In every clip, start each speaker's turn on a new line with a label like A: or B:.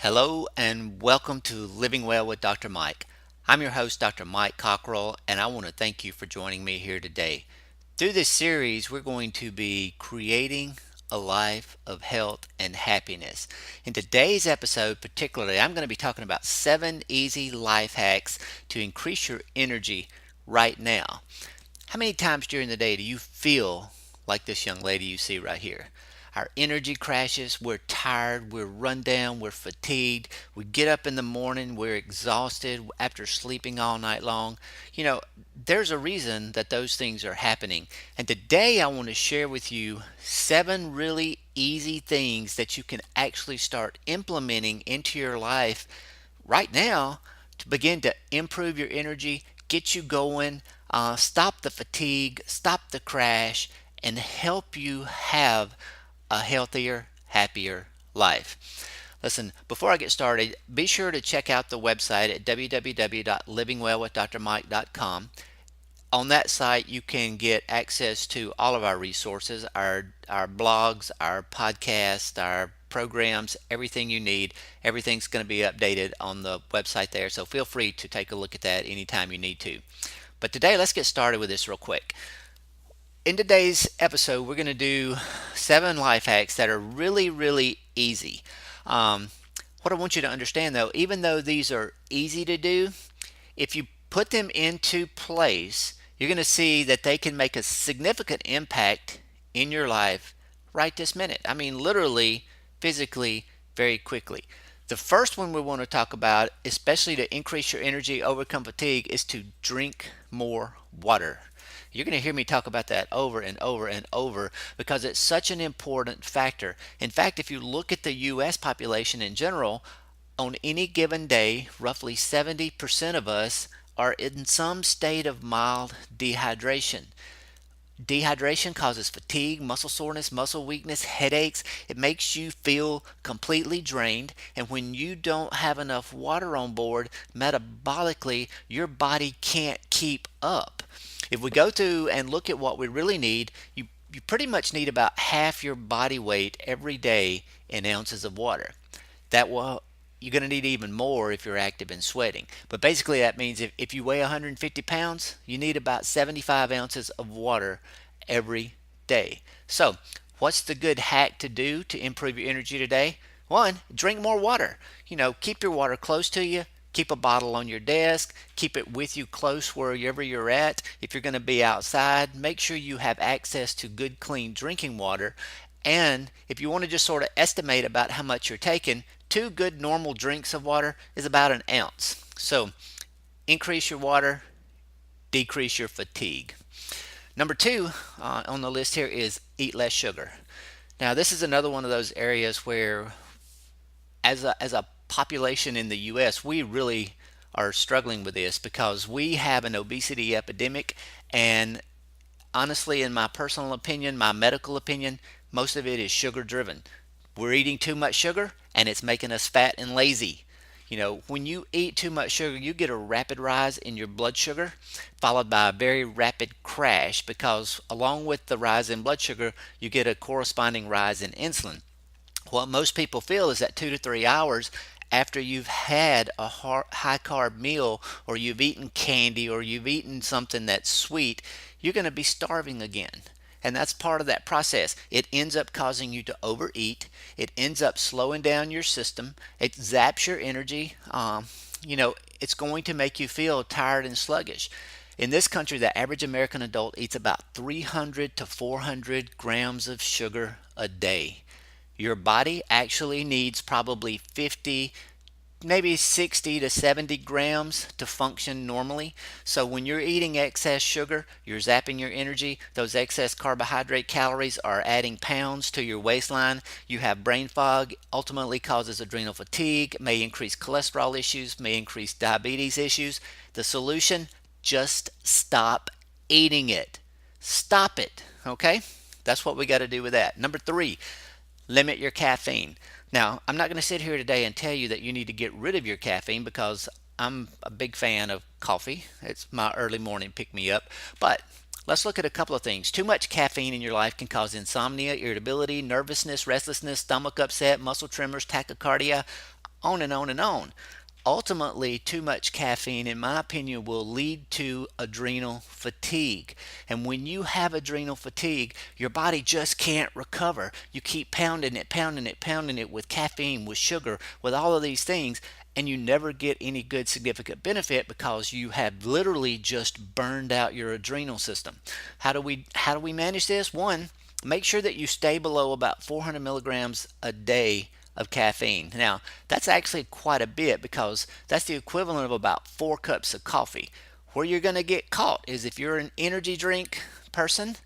A: Hello and welcome to Living Well with Dr. Mike. I'm your host, Dr. Mike Cockrell, and I want to thank you for joining me here today. Through this series, we're going to be creating a life of health and happiness. In today's episode, particularly, I'm going to be talking about 7 easy life hacks to increase your energy right now. How many times during the day do you feel like this young lady you see right here? Our energy crashes, we're tired, we're run down, we're fatigued, we get up in the morning, we're exhausted after sleeping all night long. There's a reason that those things are happening. And today I want to share with you 7 really easy things that you can actually start implementing into your life right now to begin to improve your energy, get you going, stop the fatigue, stop the crash, and help you have a healthier, happier life. Listen, before I get started, be sure to check out the website at www.livingwellwithdrmike.com. On that site, you can get access to all of our resources, our blogs, our podcasts, our programs, everything you need. Everything's going to be updated on the website there, so feel free to take a look at that anytime you need to. But today, let's get started with this real quick. In today's episode, we're going to do 7 life hacks that are really, really easy. What I want you to understand, though, even though these are easy to do, if you put them into place, you're going to see that they can make a significant impact in your life right this minute. I mean, literally, physically, very quickly. The first one we want to talk about, especially to increase your energy, overcome fatigue, is to drink more water. You're going to hear me talk about that over and over and over because it's such an important factor. In fact, if you look at the U.S. population in general, on any given day, roughly 70% of us are in some state of mild dehydration. Dehydration causes fatigue, muscle soreness, muscle weakness, headaches. It makes you feel completely drained. And when you don't have enough water on board, metabolically, your body can't keep up. If we go through and look at what we really need, you pretty much need about half your body weight every day in ounces of water. That will You're going to need even more if you're active and sweating. But basically, that means if you weigh 150 pounds, you need about 75 ounces of water every day. So, what's the good hack to do to improve your energy today? One, drink more water. Keep your water close to you. Keep a bottle on your desk. Keep it with you close wherever you're at. If you're going to be outside, make sure you have access to good, clean drinking water. And if you want to just sort of estimate about how much you're taking, 2 good normal drinks of water is about an ounce. So increase your water, decrease your fatigue. Number 2 on the list here is eat less sugar. Now, this is another one of those areas where as a population in the U.S., we really are struggling with this because we have an obesity epidemic, and honestly, in my personal opinion, my medical opinion, most of it is sugar driven. We're eating too much sugar and it's making us fat and lazy. When you eat too much sugar, you get a rapid rise in your blood sugar, followed by a very rapid crash because along with the rise in blood sugar, you get a corresponding rise in insulin. What most people feel is that 2 to 3 hours after you've had a high carb meal, or you've eaten candy, or you've eaten something that's sweet, you're going to be starving again. And that's part of that process. It ends up causing you to overeat. It ends up slowing down your system. It zaps your energy. It's going to make you feel tired and sluggish. In this country, the average American adult eats about 300 to 400 grams of sugar a day. Your body actually needs probably 50, maybe 60 to 70 grams to function normally. So when you're eating excess sugar, you're zapping your energy. Those excess carbohydrate calories are adding pounds to your waistline. You have brain fog, ultimately causes adrenal fatigue, may increase cholesterol issues, may increase diabetes issues. The solution, just stop eating it. Stop it, okay? That's what we got to do with that. Number 3, limit your caffeine. Now, I'm not going to sit here today and tell you that you need to get rid of your caffeine because I'm a big fan of coffee. It's my early morning pick-me-up. But let's look at a couple of things. Too much caffeine in your life can cause insomnia, irritability, nervousness, restlessness, stomach upset, muscle tremors, tachycardia. on and on and on. Ultimately, too much caffeine, in my opinion, will lead to adrenal fatigue. And when you have adrenal fatigue, your body just can't recover. You keep pounding it, pounding it, pounding it with caffeine, with sugar, with all of these things, and you never get any good significant benefit because you have literally just burned out your adrenal system. How do we manage this? One, make sure that you stay below about 400 milligrams a day of caffeine. Now, that's actually quite a bit because that's the equivalent of about 4 cups of coffee. Where you're going to get caught is if you're an energy drink person,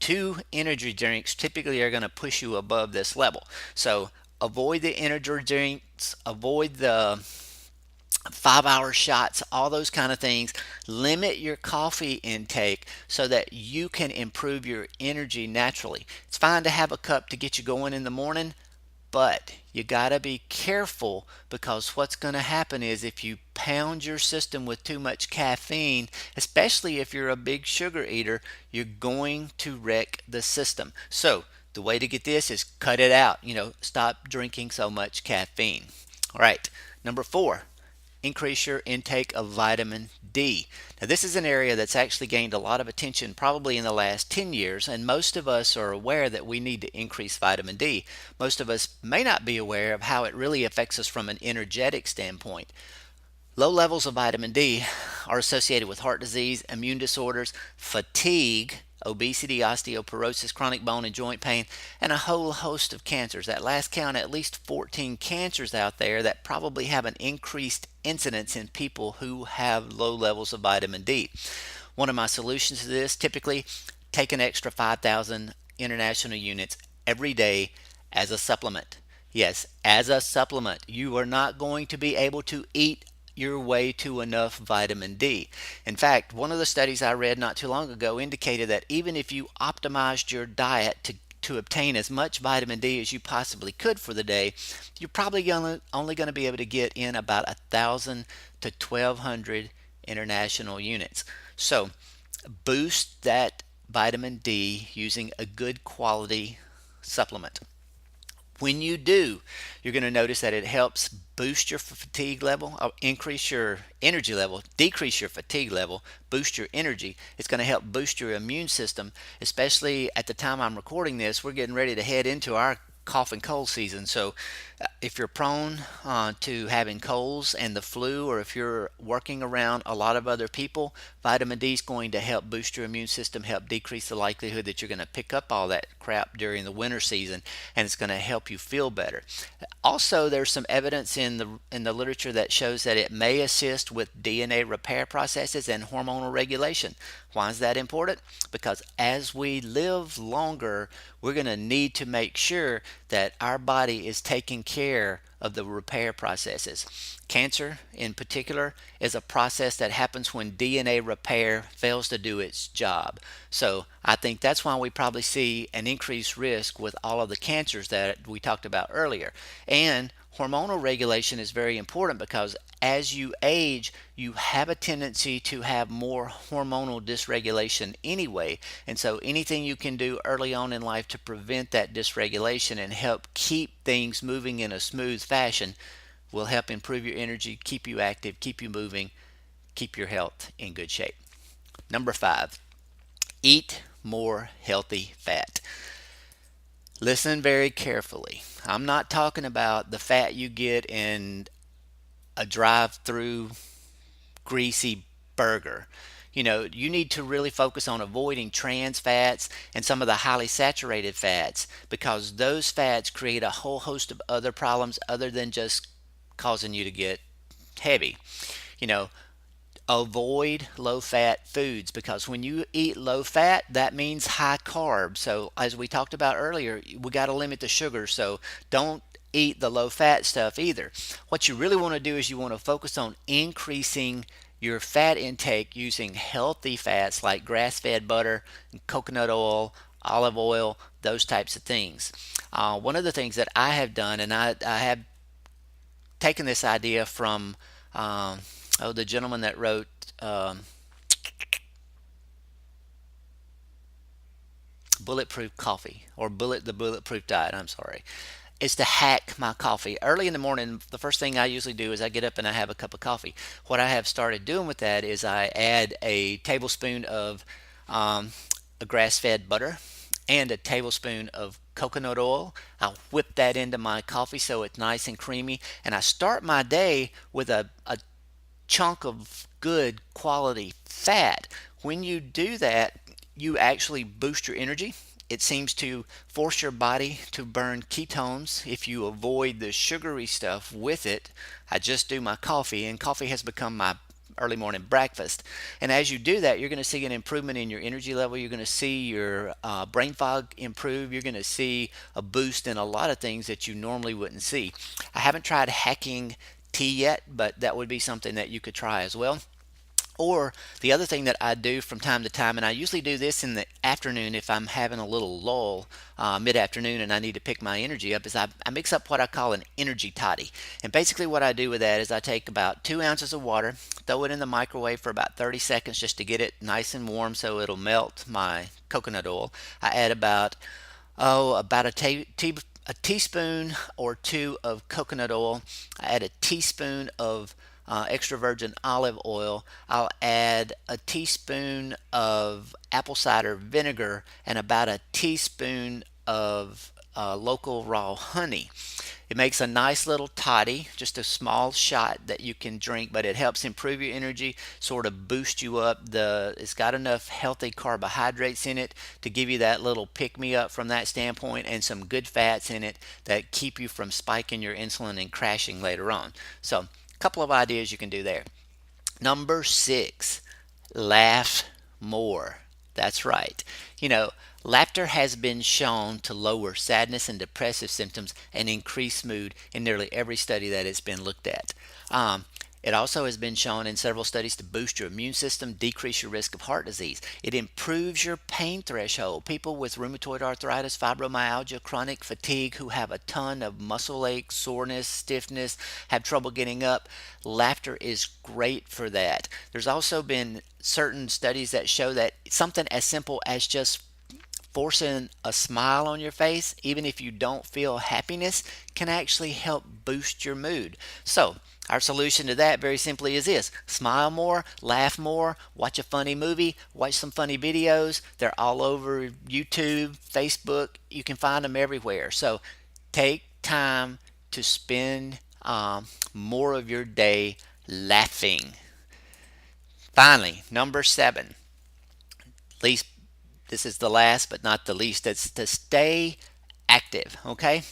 A: 2 energy drinks typically are going to push you above this level. So avoid the energy drinks, avoid the 5 hour shots, all those kind of things. Limit your coffee intake so that you can improve your energy naturally. It's fine to have a cup to get you going in the morning, but you got to be careful because what's going to happen is if you pound your system with too much caffeine, especially if you're a big sugar eater, you're going to wreck the system. So, the way to get this is cut it out. Stop drinking so much caffeine. All right, number 4, increase your intake of vitamin D. Now, this is an area that's actually gained a lot of attention probably in the last 10 years, and most of us are aware that we need to increase vitamin D. Most of us may not be aware of how it really affects us from an energetic standpoint. Low levels of vitamin D are associated with heart disease, immune disorders, fatigue, obesity, osteoporosis, chronic bone and joint pain, and a whole host of cancers. At last count, at least 14 cancers out there that probably have an increased incidence in people who have low levels of vitamin D. One of my solutions to this, typically take an extra 5,000 international units every day as a supplement. Yes, as a supplement. You are not going to be able to eat your way to enough vitamin D. In fact, one of the studies I read not too long ago indicated that even if you optimized your diet to obtain as much vitamin D as you possibly could for the day, you're probably only going to be able to get in about 1,000 to 1,200 international units. So boost that vitamin D using a good quality supplement. When you do, you're going to notice that it helps boost your fatigue level, increase your energy level, decrease your fatigue level, boost your energy. It's going to help boost your immune system, especially at the time I'm recording this. We're getting ready to head into our cough and cold season. So if you're prone to having colds and the flu, or if you're working around a lot of other people, vitamin D is going to help boost your immune system, help decrease the likelihood that you're going to pick up all that crap during the winter season, and it's going to help you feel better. Also, there's some evidence in the literature that shows that it may assist with DNA repair processes and hormonal regulation. Why is that important? Because as we live longer, we're going to need to make sure that our body is taking care of the repair processes. Cancer, in particular, is a process that happens when DNA repair fails to do its job. So I think that's why we probably see an increased risk with all of the cancers that we talked about earlier. And hormonal regulation is very important because as you age, you have a tendency to have more hormonal dysregulation anyway. And so anything you can do early on in life to prevent that dysregulation and help keep things moving in a smooth fashion will help improve your energy, keep you active, keep you moving, keep your health in good shape. Number 5, eat more healthy fat. Listen very carefully. I'm not talking about the fat you get in a drive-through greasy burger. You need to really focus on avoiding trans fats and some of the highly saturated fats because those fats create a whole host of other problems other than just causing you to get heavy. You know, avoid low fat foods because when you eat low fat, that means high carb. So, as we talked about earlier, we got to limit the sugar. So, don't eat the low fat stuff either. What you really want to do is you want to focus on increasing your fat intake using healthy fats like grass fed butter, coconut oil, olive oil, those types of things. One of the things that I have done, and I have taken this idea from the gentleman that wrote Bulletproof Coffee or the Bulletproof Diet. I'm sorry. is to hack my coffee. Early in the morning, the first thing I usually do is I get up and I have a cup of coffee. What I have started doing with that is I add a tablespoon of um, a grass-fed butter and a tablespoon of coconut oil. I'll whip that into my coffee so it's nice and creamy, and I start my day with a chunk of good quality fat. When you do that, you actually boost your energy. It seems to force your body to burn ketones if you avoid the sugary stuff with it. I just do my coffee, and coffee has become my early morning breakfast. And as you do that, you're going to see an improvement in your energy level. You're going to see your brain fog improve. You're going to see a boost in a lot of things that you normally wouldn't see. I haven't tried hacking tea yet, but that would be something that you could try as well. Or the other thing that I do from time to time, and I usually do this in the afternoon if I'm having a little lull mid afternoon and I need to pick my energy up, is I mix up what I call an energy toddy. And basically, what I do with that is I take about 2 ounces of water, throw it in the microwave for about 30 seconds just to get it nice and warm so it'll melt my coconut oil. I add about a teaspoon or two of coconut oil. I add a teaspoon of extra virgin olive oil. I'll add a teaspoon of apple cider vinegar and about a teaspoon of local raw honey. It makes a nice little toddy, just a small shot that you can drink, but it helps improve your energy, sort of boost you up. It's got enough healthy carbohydrates in it to give you that little pick me up from that standpoint, and some good fats in it that keep you from spiking your insulin and crashing later on. So, a couple of ideas you can do there. Number 6, laugh more. That's right. You know, laughter has been shown to lower sadness and depressive symptoms and increase mood in nearly every study that it's been looked at. It also has been shown in several studies to boost your immune system, decrease your risk of heart disease. It improves your pain threshold. People with rheumatoid arthritis, fibromyalgia, chronic fatigue, who have a ton of muscle ache, soreness, stiffness, have trouble getting up, laughter is great for that. There's also been certain studies that show that something as simple as just forcing a smile on your face, even if you don't feel happiness, can actually help boost your mood. So, our solution to that very simply is this: smile more, laugh more, watch a funny movie, watch some funny videos. They're all over YouTube, Facebook. You can find them everywhere. So, take time to spend more of your day laughing. Finally, number 7, least this is the last but not the least, that's to stay active. Okay,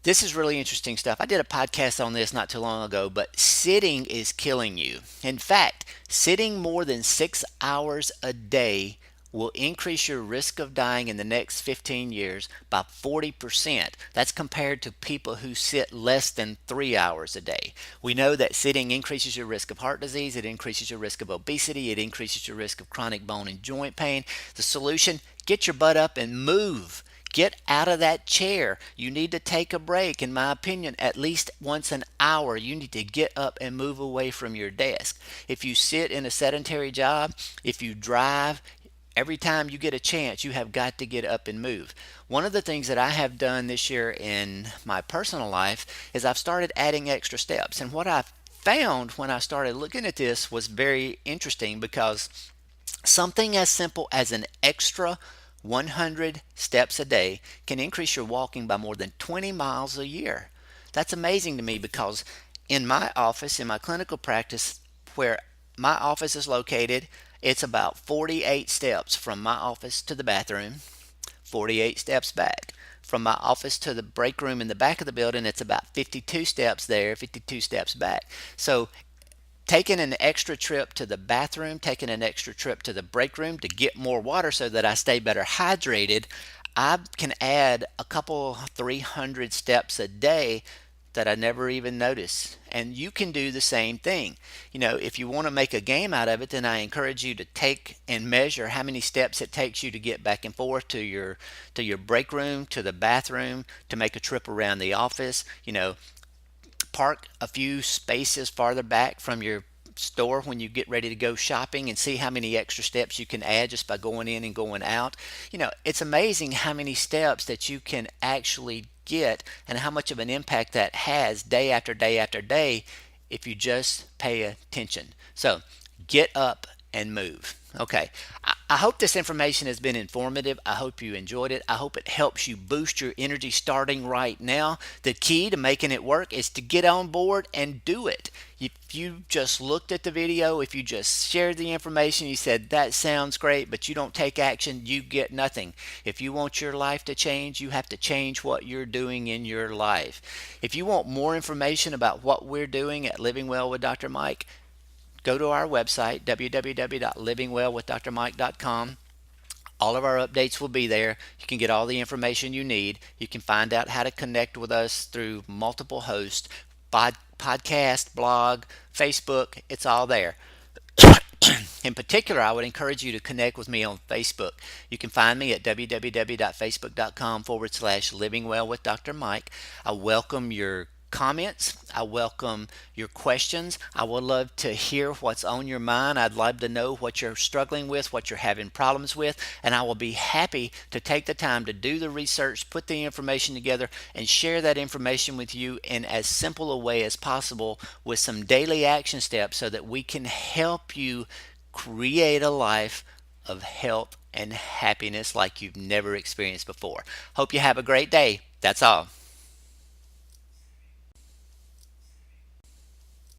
A: this is really interesting stuff. I did a podcast on this not too long ago, but sitting is killing you. In fact, sitting more than 6 hours a day will increase your risk of dying in the next 15 years by 40%. That's compared to people who sit less than 3 hours a day. We know that sitting increases your risk of heart disease, it increases your risk of obesity, it increases your risk of chronic bone and joint pain. The solution: get your butt up and move. Get out of that chair. You need to take a break. In my opinion, at least once an hour, you need to get up and move away from your desk. If you sit in a sedentary job, if you drive, every time you get a chance, you have got to get up and move. One of the things that I have done this year in my personal life is I've started adding extra steps. And what I found when I started looking at this was very interesting, because something as simple as an extra 100 steps a day can increase your walking by more than 20 miles a year. That's amazing to me, because in my office, in my clinical practice, where my office is located, it's about 48 steps from my office to the bathroom, 48 steps back. From my office to the break room in the back of the building, it's about 52 steps there, 52 steps back. So taking an extra trip to the bathroom, taking an extra trip to the break room to get more water so that I stay better hydrated, I can add a couple 300 steps a day that I never even noticed. And you can do the same thing. You know, if you want to make a game out of it, then I encourage you to take and measure how many steps it takes you to get back and forth to your break room, to the bathroom, to make a trip around the office. You know, park a few spaces farther back from your store when you get ready to go shopping, and see how many extra steps you can add just by going in and going out. You know, it's amazing how many steps that you can actually get and how much of an impact that has day after day after day if you just pay attention. So get up and move. Okay. I hope this information has been informative. I hope you enjoyed it. I hope it helps you boost your energy starting right now. The key to making it work is to get on board and do it. If you just looked at the video, if you just shared the information, you said that sounds great, but you don't take action, you get nothing. If you want your life to change, you have to change what you're doing in your life. If you want more information about what we're doing at Living Well with Dr. Mike, go to our website, www.livingwellwithdrmike.com. All of our updates will be there. You can get all the information you need. You can find out how to connect with us through multiple hosts, podcast, blog, Facebook. It's all there. In particular, I would encourage you to connect with me on Facebook. You can find me at www.facebook.com/Living Well with Dr. Mike. I welcome your comments. I welcome your questions. I would love to hear what's on your mind. I'd love to know what you're struggling with, what you're having problems with, and I will be happy to take the time to do the research, put the information together, and share that information with you in as simple a way as possible with some daily action steps so that we can help you create a life of health and happiness like you've never experienced before. Hope you have a great day. That's all.